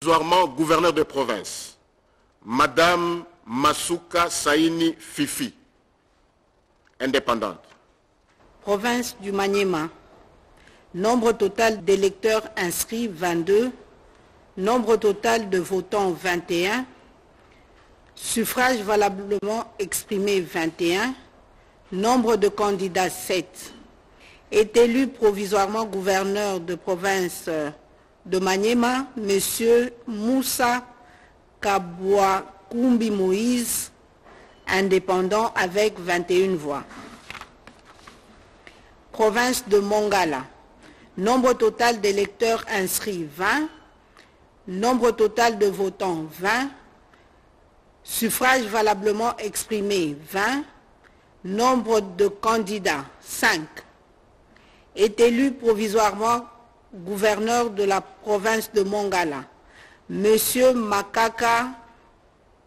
Provisoirement gouverneur de province, Madame Masuka Saini Fifi, indépendante. Province du Maniema. Nombre total d'électeurs inscrits 22. Nombre total de votants 21. Suffrage valablement exprimé 21. Nombre de candidats 7. Est élu provisoirement gouverneur de province de Maniema, M. Moussa Kabouakoumbi Moïse, indépendant avec 21 voix. Province de Mongala. Nombre total d'électeurs inscrits 20. Nombre total de votants 20. Suffrage valablement exprimé 20. Nombre de candidats 5. Est élu provisoirement gouverneur de la province de Mongala, M. Makaka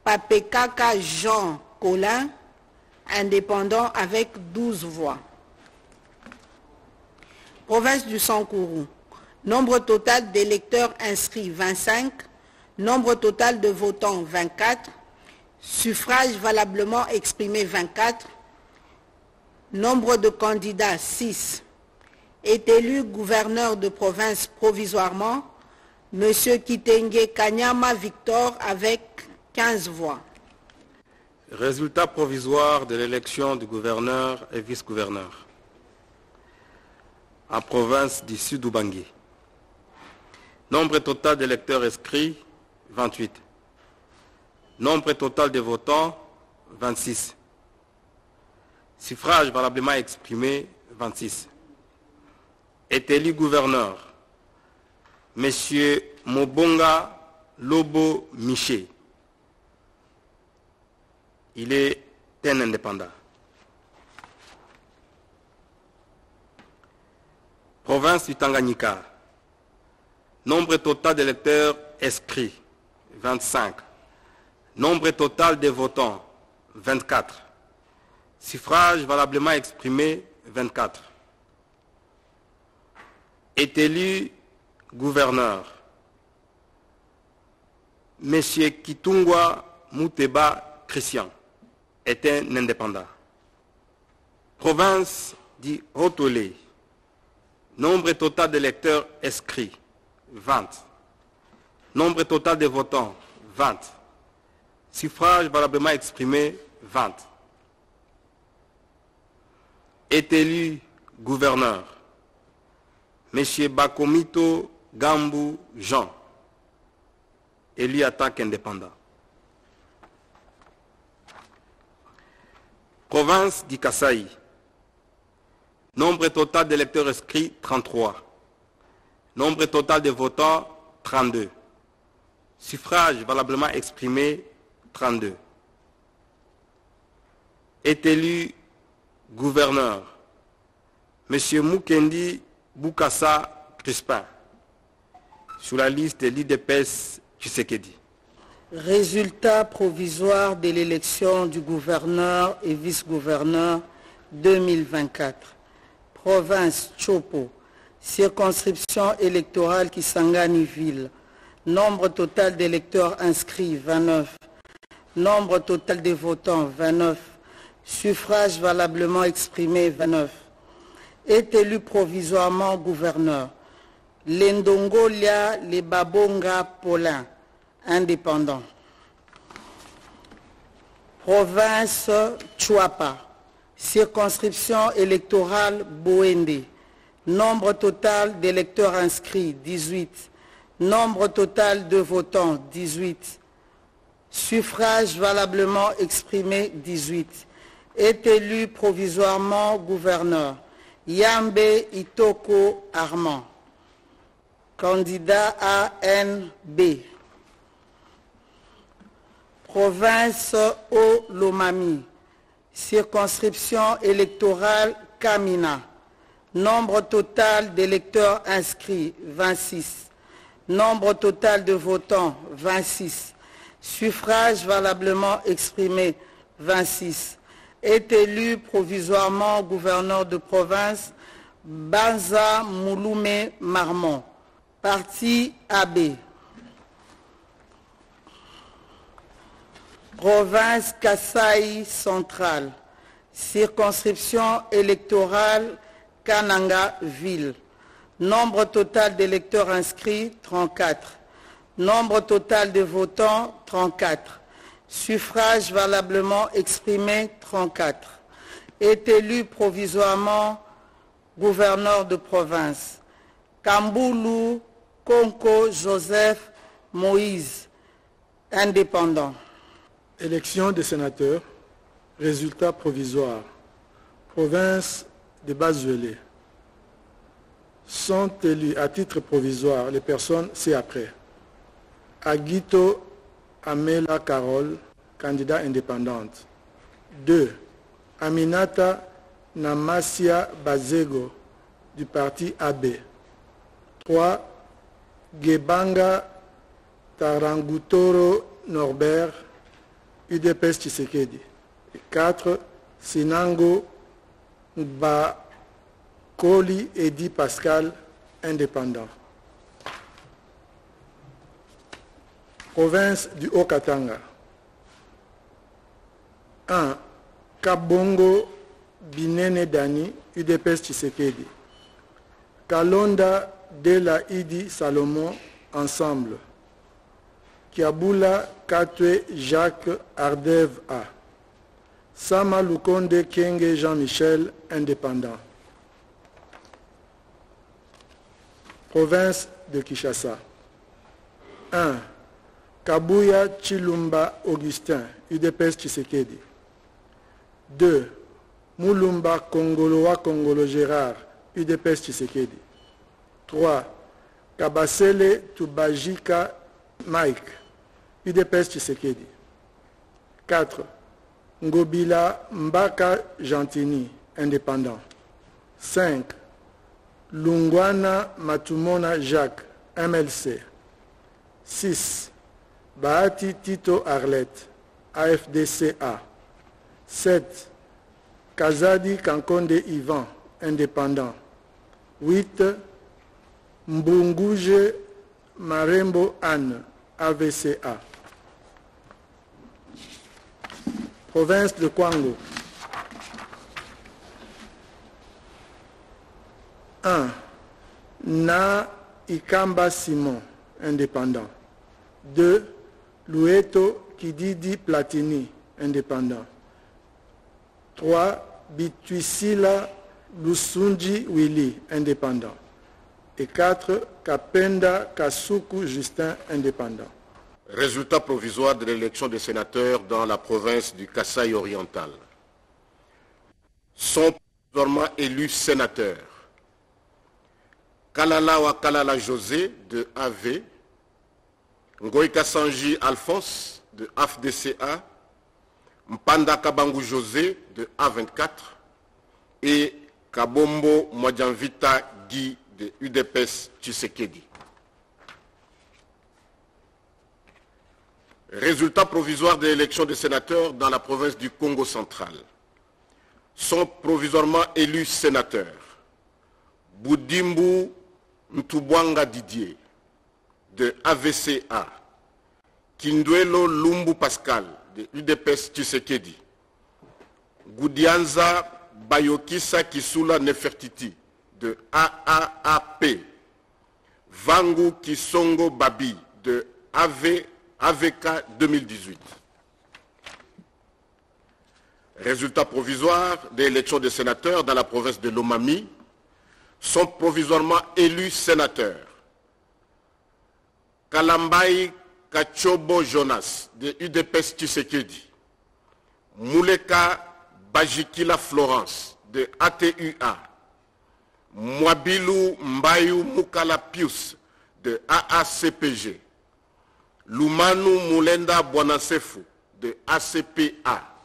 Papekaka Jean Colin, indépendant avec 12 voix. Province du Sankourou. Nombre total d'électeurs inscrits 25. Nombre total de votants 24. Suffrage valablement exprimé 24. Nombre de candidats 6. Est élu gouverneur de province provisoirement, M. Kitenge Kanyama Victor avec 15 voix. Résultat provisoire de l'élection du gouverneur et vice-gouverneur. En province du Sud-Ubangi. Nombre total d'électeurs inscrits, 28. Nombre total de votants, 26. Suffrage valablement exprimé, 26. Est élu gouverneur, M. Mobonga Lobo Miché. Il est un indépendant. Province du Tanganyika. Nombre total d'électeurs inscrits, 25. Nombre total de votants, 24. Suffrage valablement exprimé, 24. Est élu gouverneur, M. Kitungwa Mouteba Christian, est un indépendant. Province du Haut-Olé. Nombre total d'électeurs inscrits, 20. Nombre total de votants, 20. Suffrage valablement exprimé, 20. Est élu gouverneur, M. Bakomito Gambu Jean, élu en tant qu'indépendant. Province du Kasaï. Nombre total d'électeurs inscrits, 33. Nombre total de votants, 32. Suffrage valablement exprimé, 32. Est élu gouverneur, M. Mukendi Boukassa Crispin, sur la liste de l'IDPS Tshisekedi. Résultat provisoire de l'élection du gouverneur et vice-gouverneur 2024. Province Chopo. Circonscription électorale Kisangani-Ville. Nombre total d'électeurs inscrits 29. Nombre total de votants 29. Suffrage valablement exprimé 29. Est élu provisoirement gouverneur, Lendongolia Lebabonga Paulin, indépendant. Province Chouapa, circonscription électorale Boende. Nombre total d'électeurs inscrits 18. Nombre total de votants 18. Suffrage valablement exprimé 18. Est élu provisoirement gouverneur, Yambe Itoko Armand, candidat ANB. Province O-Lomami, circonscription électorale Kamina. Nombre total d'électeurs inscrits 26. Nombre total de votants 26. Suffrage valablement exprimé 26. Est élu provisoirement gouverneur de province Banza Mouloumé Marmont, parti AB. Province Kasaï centrale. Circonscription électorale Kananga-Ville. Nombre total d'électeurs inscrits, 34. Nombre total de votants, 34. Suffrage valablement exprimé, 34. Est élu provisoirement gouverneur de province. Kamboulou Konko Joseph Moïse, indépendant. Élection des sénateurs. Résultat provisoire. Province de Bazuélé. Sont élus à titre provisoire les personnes ci-après. Aguito Amela Carole, candidat indépendante. 2. Aminata Namasia Bazego, du parti AB. 3. Gebanga Tarangutoro Norbert, UDPS Tshisekedi. 4. Sinango Bakoli Edi Pascal, indépendant. Province du Haut-Katanga. 1. Kabongo Binene Dani, UDPS Tshisekedi. Kalonda Dela Idi Salomon, ensemble. Kiabula Katwe Jacques Ardev A. Sama Lukonde Kenge Jean-Michel, indépendant. Province de Kinshasa. 1. Kabuya Chilumba Augustin, UDPS Tshisekedi. 2. Moulumba Kongoloa Kongolo Gérard, UDPS Tshisekedi. 3. Kabasele Tubajika Mike, UDPS Tshisekedi. 4. Ngobila Mbaka Gentini, indépendant. 5. Lungwana Matumona Jacques, MLC. 6. Bahati Tito Arlette, AFDCA. 7. Kazadi Kankonde Ivan, indépendant. 8. Mbunguje Marembo Anne, AVCA. Province de Kwango. 1. Na Ikamba Simon, indépendant. 2. Lueto Kididi Platini, indépendant. 3. Bituisila Lusunji Willy, indépendant. Et 4. Kapenda Kasuku Justin, indépendant. Résultat provisoire de l'élection des sénateurs dans la province du Kasaï oriental. Sont provisoirement élus sénateurs Kalala Wakalala José de AV, Ngoïka Sanji Alphonse de AFDCA, Mpanda Kabangu José de A24 et Kabombo Mwadjanvita Guy de UDPS Tshisekedi. Résultat provisoire de l'élection des sénateurs dans la province du Congo central. Sont provisoirement élus sénateurs Boudimbu Ntubwanga Didier de AVCA, Kindwelo Lumbu Pascal de UDPS Tshisekedi, Goudianza Bayokisa Kisula Nefertiti de AAAP, Vangu Kisongo Babi de AVK 2018. Résultat provisoire des élections des sénateurs dans la province de Lomami. Sont provisoirement élus sénateurs Kalambai Kachobo Jonas de UDPS Tshisekedi, Mouleka Bajikila Florence de ATUA, Mwabilu Mbayou Mukala Pius de AACPG, Lumanu Moulenda Bonasefu de ACPA.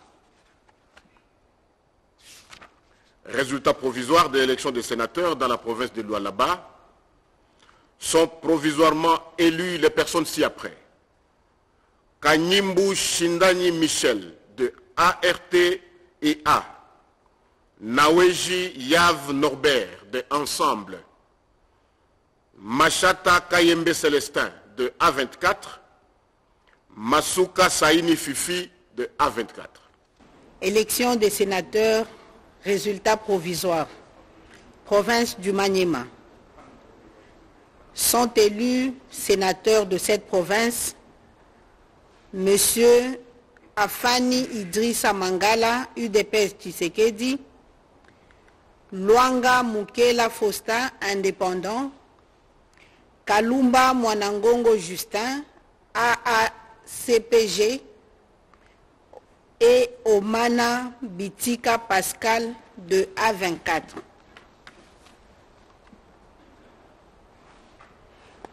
Résultat provisoire de l'élection des sénateurs dans la province de Lualaba. Sont provisoirement élus les personnes ci-après. Kanyimbu Shindani Michel de ART et A. Naweji Yav Norbert de Ensemble. Machata Kayembe Célestin de A24. Masuka Saini Fifi de A24. Élection des sénateurs, résultat provisoire. Province du Maniema. Sont élus sénateurs de cette province Monsieur Afani Idrissa Mangala, UDPS Tshisekedi, Luanga Mukela Fosta, indépendant, Kalumba Mwanangongo Justin, AACPG, et Omana Bitika Pascal de A24.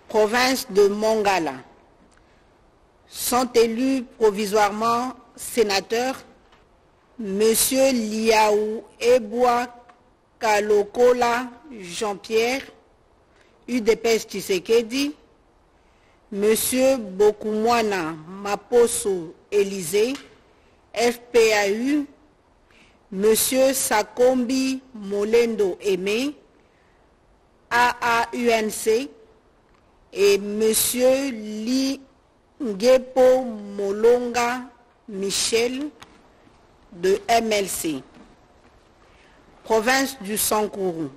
Province de Mongala. Sont élus provisoirement sénateurs Monsieur Liaou Eboa Kalokola Jean-Pierre, UDPS Tshisekedi, Monsieur Bokumwana Maposo Élysée, FPAU, Monsieur Sakombi Molendo Aimé, AAUNC, et Monsieur Li Ngepo Molonga Michel de MLC. Province du Sankourou.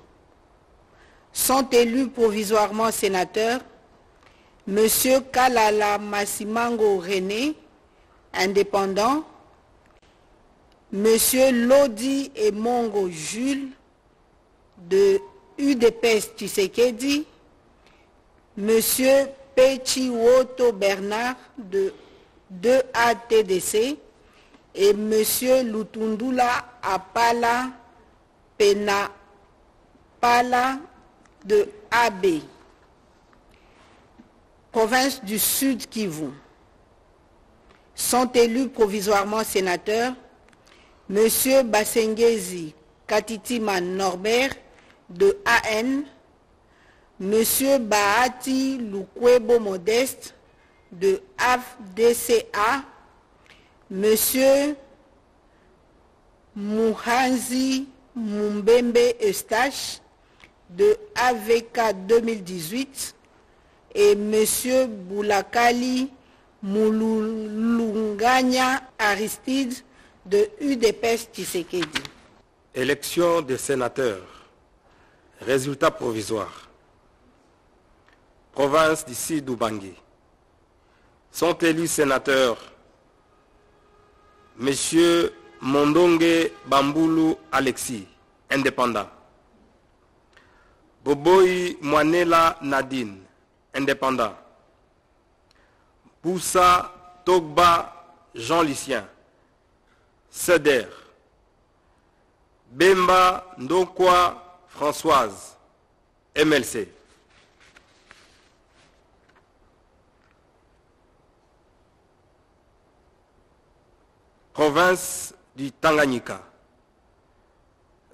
Sont élus provisoirement sénateurs Monsieur Kalala Massimango René, indépendant, Monsieur Lodi Emongo Jules de UDPS Tshisekedi, Monsieur Pechi Woto Bernard de 2ATDC et Monsieur Lutundula Apala Pena Pala de AB. Province du Sud Kivu. Sont élus provisoirement sénateurs Monsieur Basengezi Katitima Norbert de AN, Monsieur Bahati Lukwebo Modeste de AFDCA, Monsieur Mouhanzi Mumbembe Eustache de AVK 2018 et Monsieur Boulakali Moulunganya Aristide de UDPS Tshisekedi. Élection des sénateurs. Résultat provisoire. Province d'ici d'Ubangi. Sont élus sénateurs Monsieur Mondonge Bambulu Alexis, indépendant. Boboy Mwanela Nadine, indépendant. Boussa Togba Jean-Lucien, Seder. Bemba Ndokwa Françoise, MLC. Province du Tanganyika.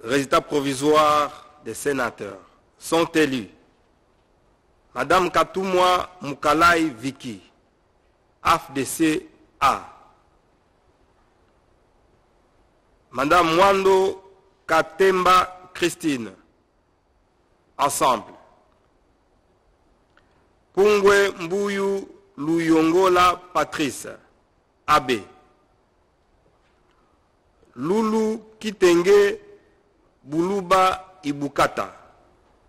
Résultat provisoire des sénateurs. Sont élus Madame Katumwa Mukalai Viki, AFDC-A. Madame Mwando Katemba Christine, Ensemble. Pungwe Mbuyu Luyongola Patrice, AB. Lulu Kitenge Buluba Ibukata,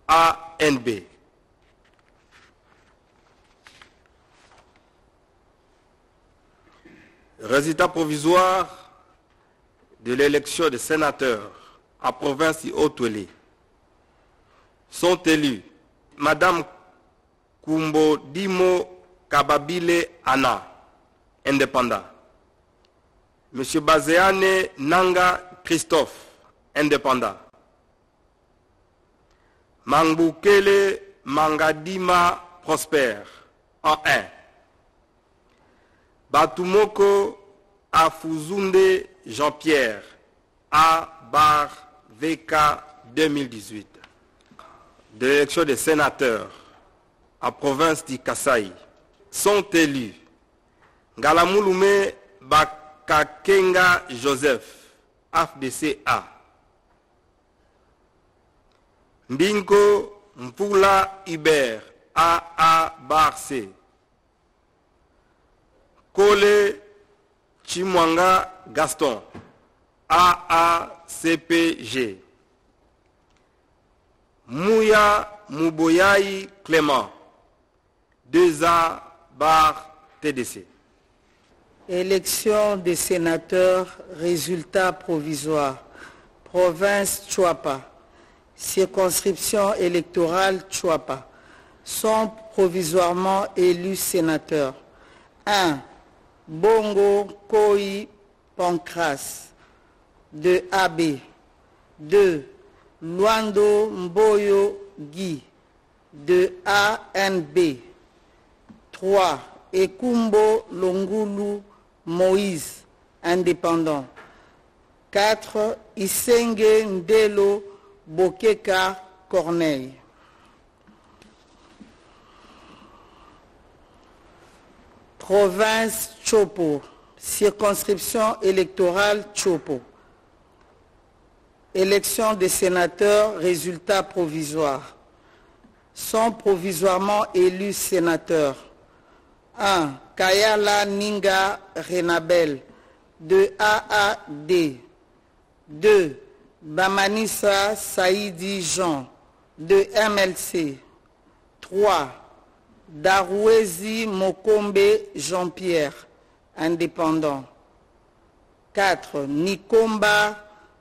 ANB. Résultat provisoire de l'élection des sénateurs à province de Haut-Touélé. Sont élus Madame Kumbo Dimo Kababile Anna, indépendant. Monsieur Bazeane Nanga Christophe, indépendant. Mangbukele Mangadima Prosper, en 1. Batumoko Afuzunde Jean-Pierre, A-VK 2018. De l'élection des sénateurs à province du Kasaï. Sont élus Ngalamouloumé Bakakenga Joseph, AFDCA. Mbinko Mpula Iber, AA Barcé. Kole Chimwanga Gaston, AACPG. Mouya Mouboyaï Clément, 2A bar TDC. Élection des sénateurs, résultat provisoire. Province Tchouapa. Circonscription électorale Tchouapa. Sont provisoirement élus sénateurs. 1. Bongo Koi Pancras de AB. 2. Luando Mboyo Guy de ANB. 3. Ekumbo Longulu Moïse, indépendant. 4. Isenge Ndelo Bokeka Corneille. Province Chopo, circonscription électorale Chopo. Élection des sénateurs, résultat provisoire. Sont provisoirement élus sénateurs. 1. Kayala Ninga Renabel de AAD. 2. Bamanissa Saïdi Jean de MLC. 3. Darouezi Mokombe Jean-Pierre, indépendant. 4. Nikomba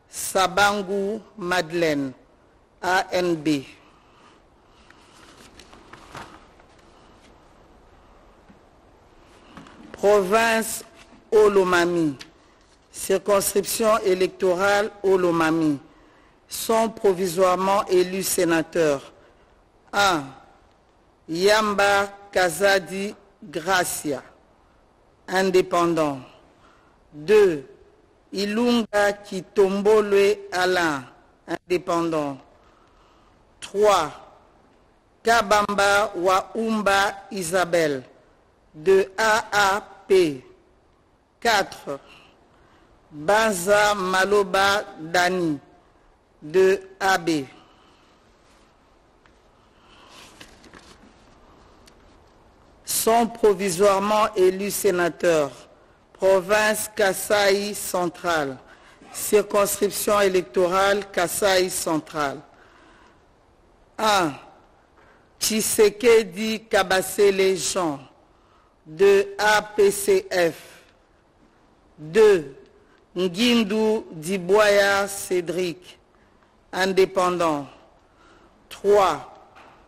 Sabangu Madeleine, ANB. Province Olomami, circonscription électorale Olomami, sont provisoirement élus sénateurs. 1. Yamba Kazadi Gracia, indépendant. 2. Ilunga Kitombole Alain, indépendant. 3. Kabamba Waumba Isabelle, de AAP. 4. Banza Maloba Dani, de AB. Sont provisoirement élus sénateurs. Province Kasaï centrale. Circonscription électorale Kasaï centrale. 1. Tshisekedi Kabasele Jean, de APCF. 2. Ngindu Diboya Cédric, indépendant. 3.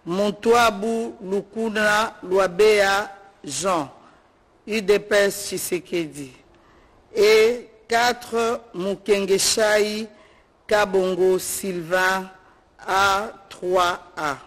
Montouabou Lukuna Luabea Jean, UDPS Tshisekedi. Et 4. Mukengeshai Kabongo Sylvain, A3A.